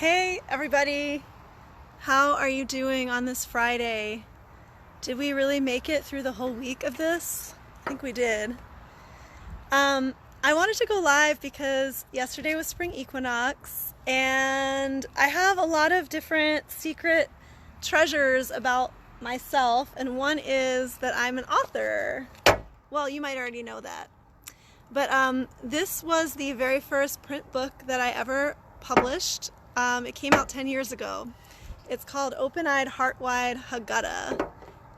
Hey everybody, how are you doing on this Friday? Did we really make it through the whole week of this? I think we did. I wanted to go live because yesterday was spring equinox and I have a lot of different secret treasures about myself, and one is that I'm an author. Well, you might already know that. But this was the very first print book that I ever published. It came out 10 years ago. It's called Open-Eyed Heart-Wide Haggadah.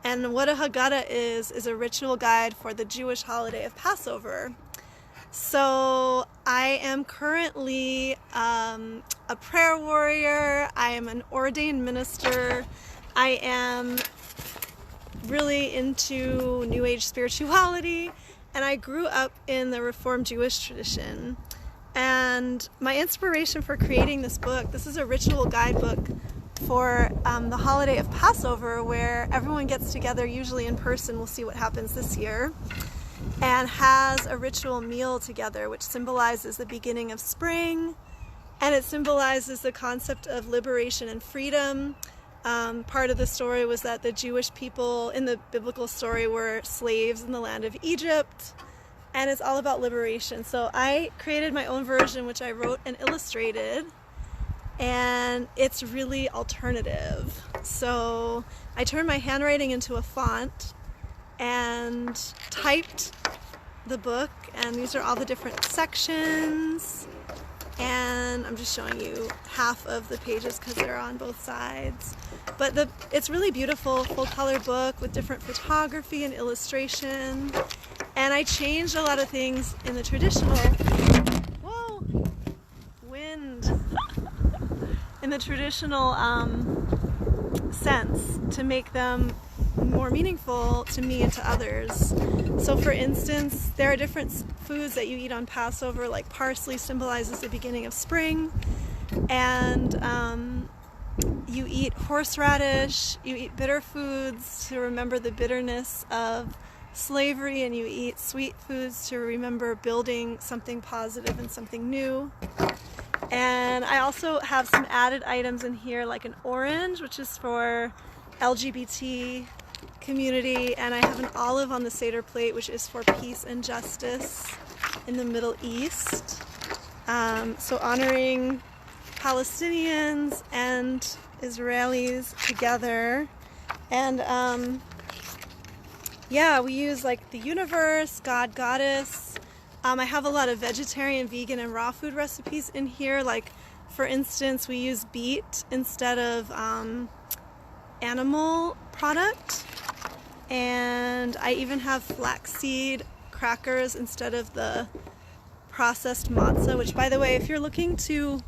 And what a Haggadah is a ritual guide for the Jewish holiday of Passover. So I am currently a prayer warrior. I am an ordained minister. I am really into New Age spirituality. And I grew up in the Reformed Jewish tradition. And my inspiration for creating this book, this is a ritual guidebook for the holiday of Passover, where everyone gets together, usually in person. We'll see what happens this year, and has a ritual meal together, which symbolizes the beginning of spring, and it symbolizes the concept of liberation and freedom. Part of the story was that the Jewish people in the biblical story were slaves in the land of Egypt, and it's all about liberation. So I created my own version, which I wrote and illustrated, and it's really alternative. So I turned my handwriting into a font and typed the book, and these are all the different sections, and I'm just showing you half of the pages because they're on both sides. But it's really beautiful, full color book with different photography and illustration. And I changed a lot of things in the traditional, whoa, wind, in the traditional sense, to make them more meaningful to me and to others. So for instance, there are different foods that you eat on Passover, like parsley symbolizes the beginning of spring, and you eat horseradish, you eat bitter foods to remember the bitterness of slavery, and you eat sweet foods to remember building something positive and something new. And I also have some added items in here, like an orange, which is for LGBT community, and I have an olive on the Seder plate, which is for peace and justice in the Middle East. So honoring Palestinians and Israelis together. And yeah, we use like the universe, God, goddess. I have a lot of vegetarian, vegan, and raw food recipes in here. Like, for instance, we use beet instead of animal product. And I even have flaxseed crackers instead of the processed matzah, which, by the way, if you're looking to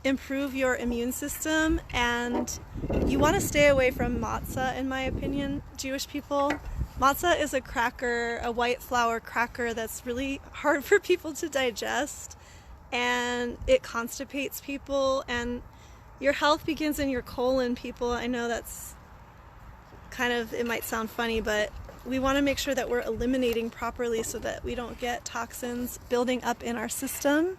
improve your immune system and you want to stay away from matzah, in my opinion, Jewish people, matzah is a cracker, a white flour cracker that's really hard for people to digest, and it constipates people, and your health begins in your colon, people. I know that's kind of, it might sound funny, but we want to make sure that we're eliminating properly so that we don't get toxins building up in our system.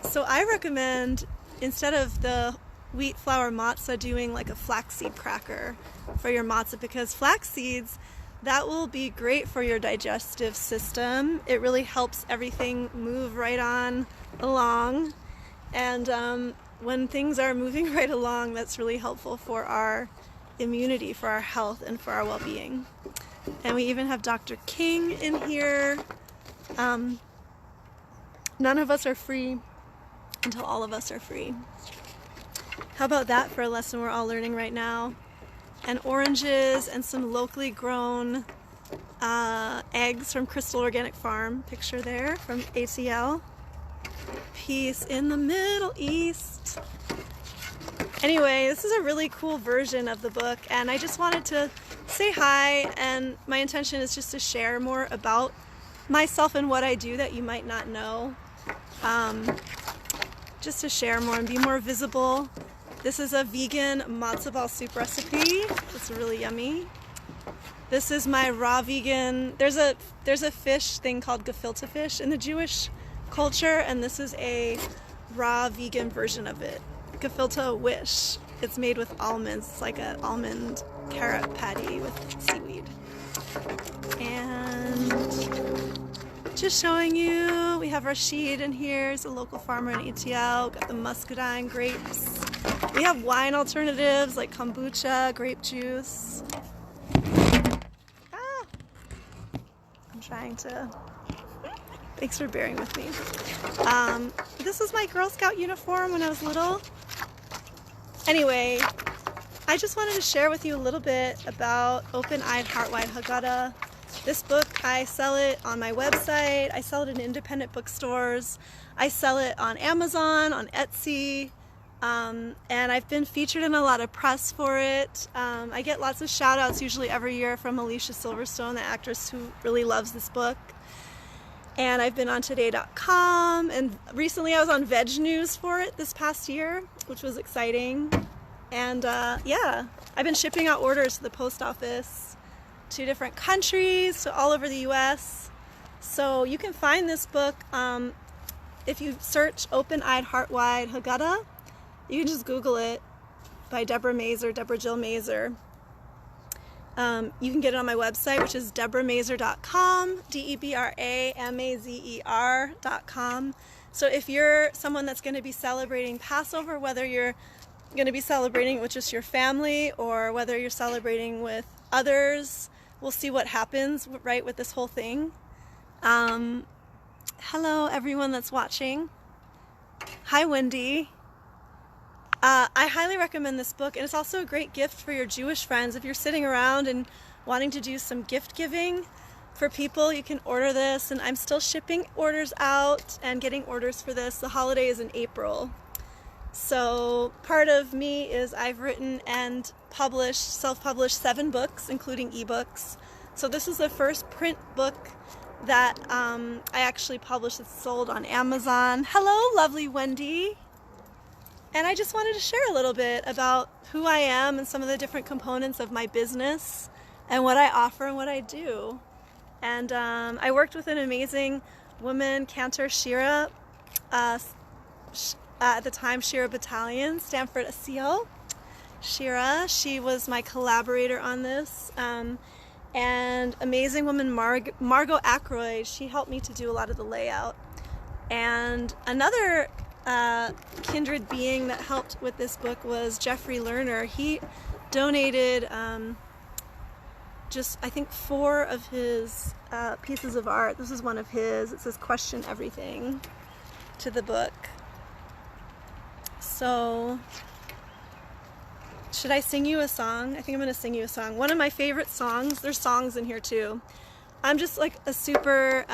So I recommend, instead of the wheat flour matzah, doing like a flaxseed cracker for your matzah, because flax seeds, that will be great for your digestive system. It really helps everything move right on along, and when things are moving right along, that's really helpful for our immunity, for our health, and for our well-being. And we even have Dr. King in here. None of us are free until all of us are free. How about that for a lesson we're all learning right now? And oranges and some locally grown eggs from Crystal Organic Farm. Picture there from ATL. Peace in the Middle East. Anyway, this is a really cool version of the book, and I just wanted to say hi, and my intention is just to share more about myself and what I do that you might not know. Just to share more and be more visible. This is a vegan matzo ball soup recipe. It's really yummy. This is my raw vegan, there's a fish thing called gefilte fish in the Jewish culture, and this is a raw vegan version of it. Gefilte Wish. It's made with almonds. It's like an almond carrot patty with seaweed. And just showing you, we have Rashid in here. He's a local farmer in ATL. Got the muscadine grapes. We have wine alternatives like kombucha, grape juice. I'm trying to... Thanks for bearing with me. This was my Girl Scout uniform when I was little. Anyway, I just wanted to share with you a little bit about Open-Eyed Heart-Wide Haggadah. This book, I sell it on my website. I sell it in independent bookstores. I sell it on Amazon, on Etsy. And I've been featured in a lot of press for it. I get lots of shout outs usually every year from Alicia Silverstone, the actress who really loves this book. And I've been on today.com, and recently I was on VegNews for it this past year, which was exciting. And yeah, I've been shipping out orders to the post office to different countries, to all over the US. So you can find this book if you search Open-Eyed Heart-Wide Haggadah. You can just Google it by Debra Jill Mazer. You can get it on my website, which is debramazer.com, DebraMazer.com. So if you're someone that's going to be celebrating Passover, whether you're going to be celebrating with just your family or whether you're celebrating with others, we'll see what happens, right, with this whole thing. Hello, everyone that's watching. Hi, Wendy. I highly recommend this book, and it's also a great gift for your Jewish friends. If you're sitting around and wanting to do some gift giving for people, you can order this, and I'm still shipping orders out and getting orders for this. The holiday is in April. So part of me is I've written and self-published 7 books, including ebooks. So this is the first print book that I actually published that's sold on Amazon. Hello, lovely Wendy. And I just wanted to share a little bit about who I am and some of the different components of my business and what I offer and what I do. And I worked with an amazing woman, Cantor Shira, at the time Shira Battalion, Stanford SEO. Shira, she was my collaborator on this. And amazing woman Margot Ackroyd, she helped me to do a lot of the layout. And another kindred being that helped with this book was Jeffrey Lerner. He donated just, I think, 4 of his pieces of art. This is one of his. It says "Question Everything" to the book. So, should I sing you a song? I think I'm going to sing you a song. One of my favorite songs. There's songs in here too. I'm just like a super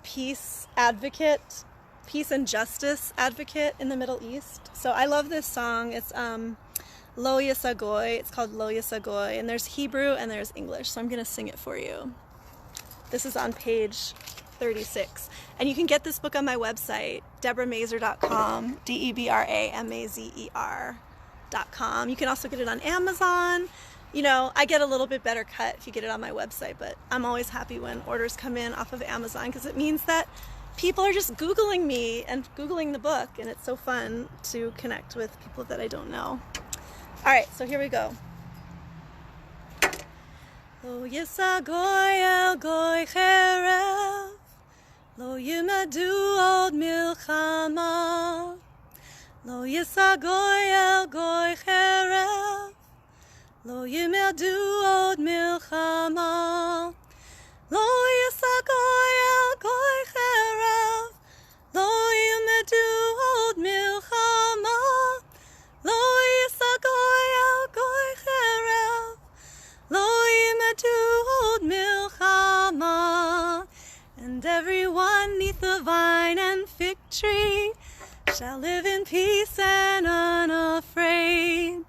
peace advocate. Peace and justice advocate in the Middle East. So I love this song. It's Lo Yisagoy. It's called Lo Yisagoy, and there's Hebrew and there's English. So I'm going to sing it for you. This is on page 36. And you can get this book on my website, debramazer.com, DebramaZer.com. You can also get it on Amazon. You know, I get a little bit better cut if you get it on my website, but I'm always happy when orders come in off of Amazon because it means that people are just Googling me and Googling the book, and it's so fun to connect with people that I don't know. All right, so here we go. Lo yisagoy el goy cherev, lo yimadu od milchama. Lo yisagoy el goy cherev, lo yimadu od milchama. Lo yisagoy el goy cherev, lo yimadu od milchama. Lo yisagoy el goy cherev, lo yimadu od milchama. And everyone neath the vine and fig tree shall live in peace and unafraid.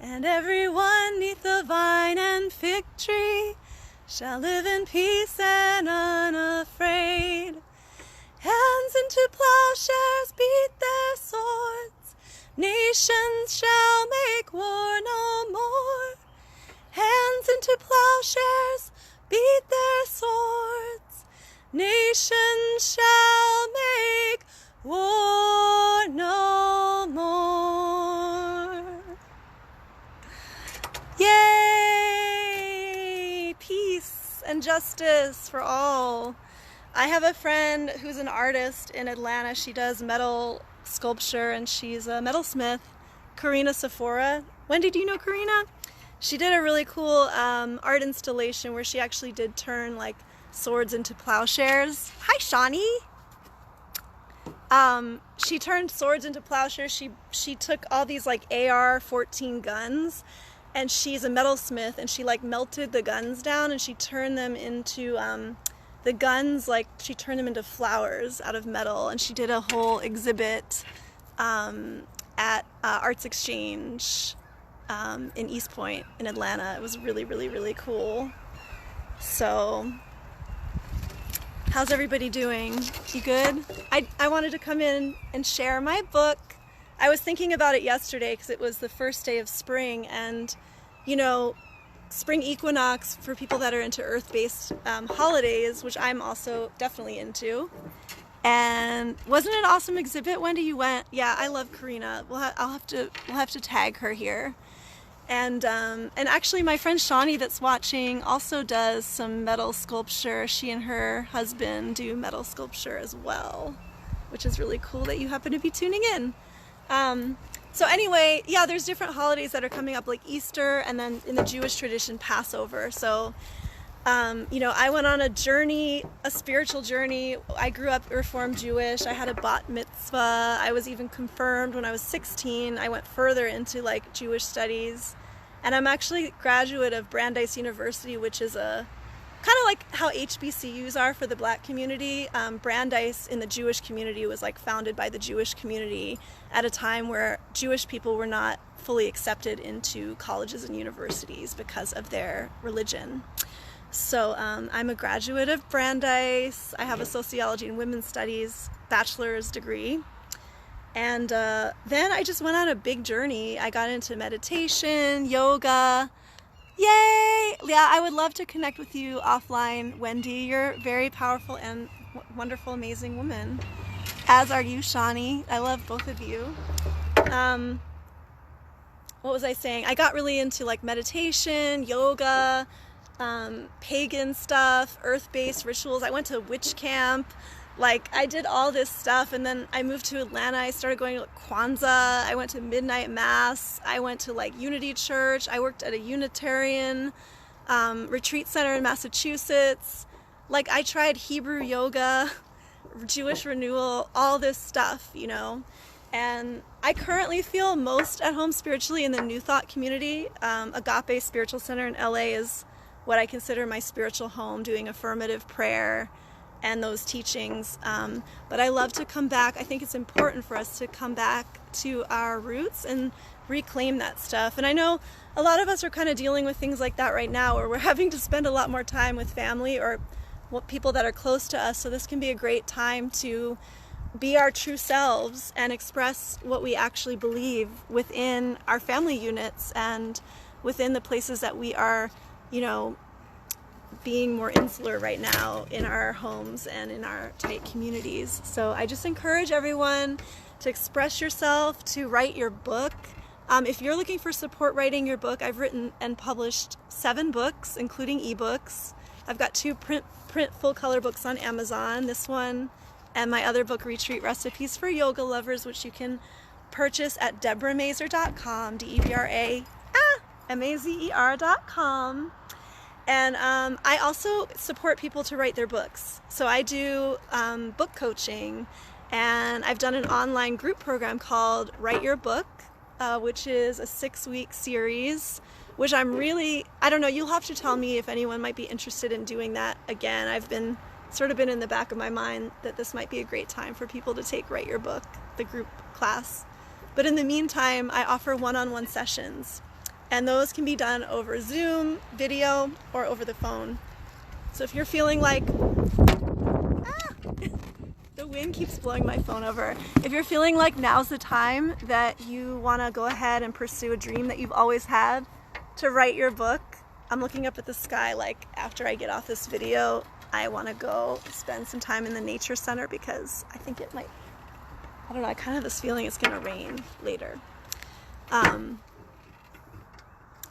And everyone neath the vine and fig tree shall live in peace and unafraid. Hands into plowshares beat their swords, nations shall make war no more. Hands into plowshares beat their swords, nations shall make war and justice for all. I have a friend who's an artist in Atlanta. She does metal sculpture and she's a metalsmith, Karina Sephora. Wendy, do you know Karina? She did a really cool art installation where she actually did turn like swords into plowshares. Hi, Shawnee. She turned swords into plowshares. She took all these like AR-14 guns, and she's a metalsmith, and she like melted the guns down and she turned them into the guns, like she turned them into flowers out of metal, and she did a whole exhibit at Arts Exchange in East Point in Atlanta. It was really, really, really cool. So how's everybody doing? You good? I wanted to come in and share my book. I was thinking about it yesterday because it was the first day of spring, and you know, spring equinox for people that are into earth-based holidays, which I'm also definitely into. And wasn't it an awesome exhibit? Wendy, you went? Yeah, I love Karina. We'll have to tag her here. And actually my friend Shawnee that's watching also does some metal sculpture. She and her husband do metal sculpture as well, which is really cool that you happen to be tuning in. So anyway, yeah, there's different holidays that are coming up, like Easter, and then in the Jewish tradition, Passover. So, you know, I went on a journey, a spiritual journey. I grew up Reformed Jewish. I had a bat mitzvah. I was even confirmed when I was 16. I went further into like Jewish studies. And I'm actually a graduate of Brandeis University, which is a kind of like how HBCUs are for the Black community. Brandeis in the Jewish community was like founded by the Jewish community at a time where Jewish people were not fully accepted into colleges and universities because of their religion. So I'm a graduate of Brandeis. I have a sociology and women's studies bachelor's degree. And then I just went on a big journey. I got into meditation, yoga. Yay! Yeah, I would love to connect with you offline, Wendy. You're a very powerful and wonderful, amazing woman. As are you, Shawnee. I love both of you. What was I saying? I got really into like meditation, yoga, pagan stuff, earth-based rituals. I went to witch camp. Like, I did all this stuff, and then I moved to Atlanta. I started going to Kwanzaa. I went to midnight mass. I went to like Unity Church. I worked at a Unitarian retreat center in Massachusetts. Like, I tried Hebrew yoga, Jewish renewal, all this stuff, you know. And I currently feel most at home spiritually in the New Thought community. Agape Spiritual Center in LA is what I consider my spiritual home, doing affirmative prayer and those teachings. But I love to come back. I think it's important for us to come back to our roots and reclaim that stuff. And I know a lot of us are kind of dealing with things like that right now, where we're having to spend a lot more time with family or people that are close to us. So this can be a great time to be our true selves and express what we actually believe within our family units and within the places that we are, you know, being more insular right now in our homes and in our tight communities. So I just encourage everyone to express yourself, to write your book. If you're looking for support writing your book, I've written and published 7 books, including ebooks. I've got 2 print full color books on Amazon, this one and my other book, Retreat Recipes for Yoga Lovers, which you can purchase at DebraMazer.com, DebraMazer.com. And I also support people to write their books. So I do book coaching, and I've done an online group program called Write Your Book, which is a 6-week series, which I'm really, I don't know, you'll have to tell me if anyone might be interested in doing that again. I've been sort of been in the back of my mind that this might be a great time for people to take Write Your Book, the group class. But in the meantime, I offer one-on-one sessions. And those can be done over Zoom, video, or over the phone. So if you're feeling like, the wind keeps blowing my phone over. If you're feeling like now's the time that you want to go ahead and pursue a dream that you've always had, to write your book, I'm looking up at the sky like after I get off this video, I want to go spend some time in the nature center because I think it might, I don't know, I kind of have this feeling it's going to rain later.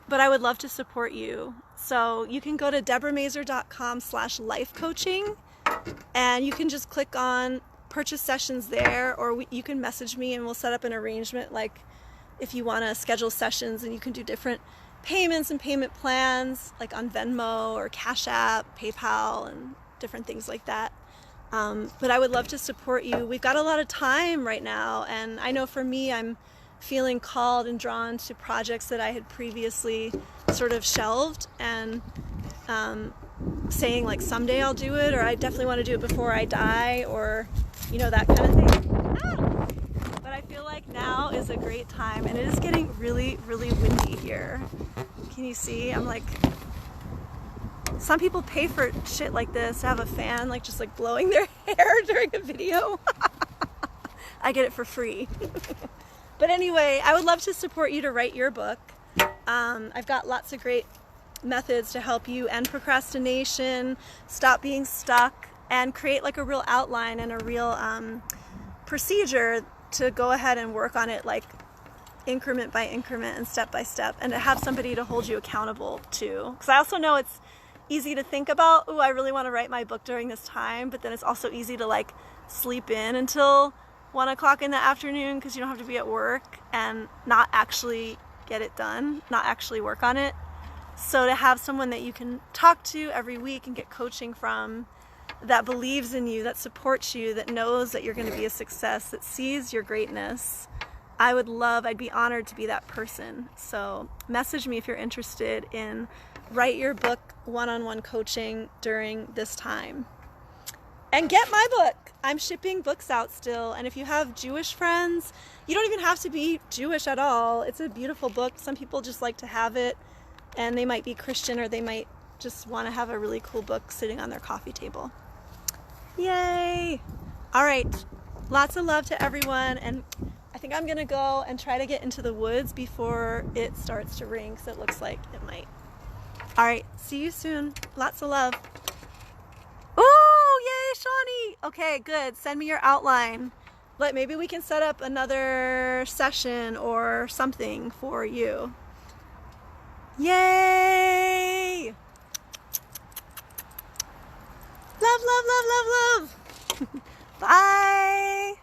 but I would love to support you. So you can go to debramazur.com/lifecoaching, and you can just click on purchase sessions there, or you can message me and we'll set up an arrangement, like if you want to schedule sessions, and you can do different payments and payment plans, like on Venmo or Cash App, PayPal, and different things like that. But I would love to support you. We've got a lot of time right now, and I know for me, I'm feeling called and drawn to projects that I had previously sort of shelved, and saying like someday I'll do it, or I definitely want to do it before I die, or that kind of thing. But I feel like now is a great time, and it is getting really, really windy here. Can you see? I'm like, some people pay for shit like this to have a fan just blowing their hair during a video. I get it for free. But anyway, I would love to support you to write your book. I've got lots of great methods to help you end procrastination, stop being stuck, and create a real outline and a real procedure to go ahead and work on it increment by increment and step by step, and to have somebody to hold you accountable to. Because I also know it's easy to think about, oh, I really want to write my book during this time, but then it's also easy to sleep in until 1 o'clock in the afternoon because you don't have to be at work, and not actually get it done, not actually work on it. So to have someone that you can talk to every week and get coaching from, that believes in you, that supports you, that knows that you're going to be a success, that sees your greatness, I'd be honored to be that person. So message me if you're interested in write your book one-on-one coaching during this time. And get my book. I'm shipping books out still. And if you have Jewish friends, you don't even have to be Jewish at all. It's a beautiful book. Some people just like to have it, and they might be Christian, or they might just want to have a really cool book sitting on their coffee table. Yay! All right. Lots of love to everyone. And I think I'm going to go and try to get into the woods before it starts to rain, because it looks like it might. All right. See you soon. Lots of love. Ooh, yay, Shawnee. Okay, good. Send me your outline. Maybe we can set up another session or something for you. Yay! Love, love, love, love, love. Bye.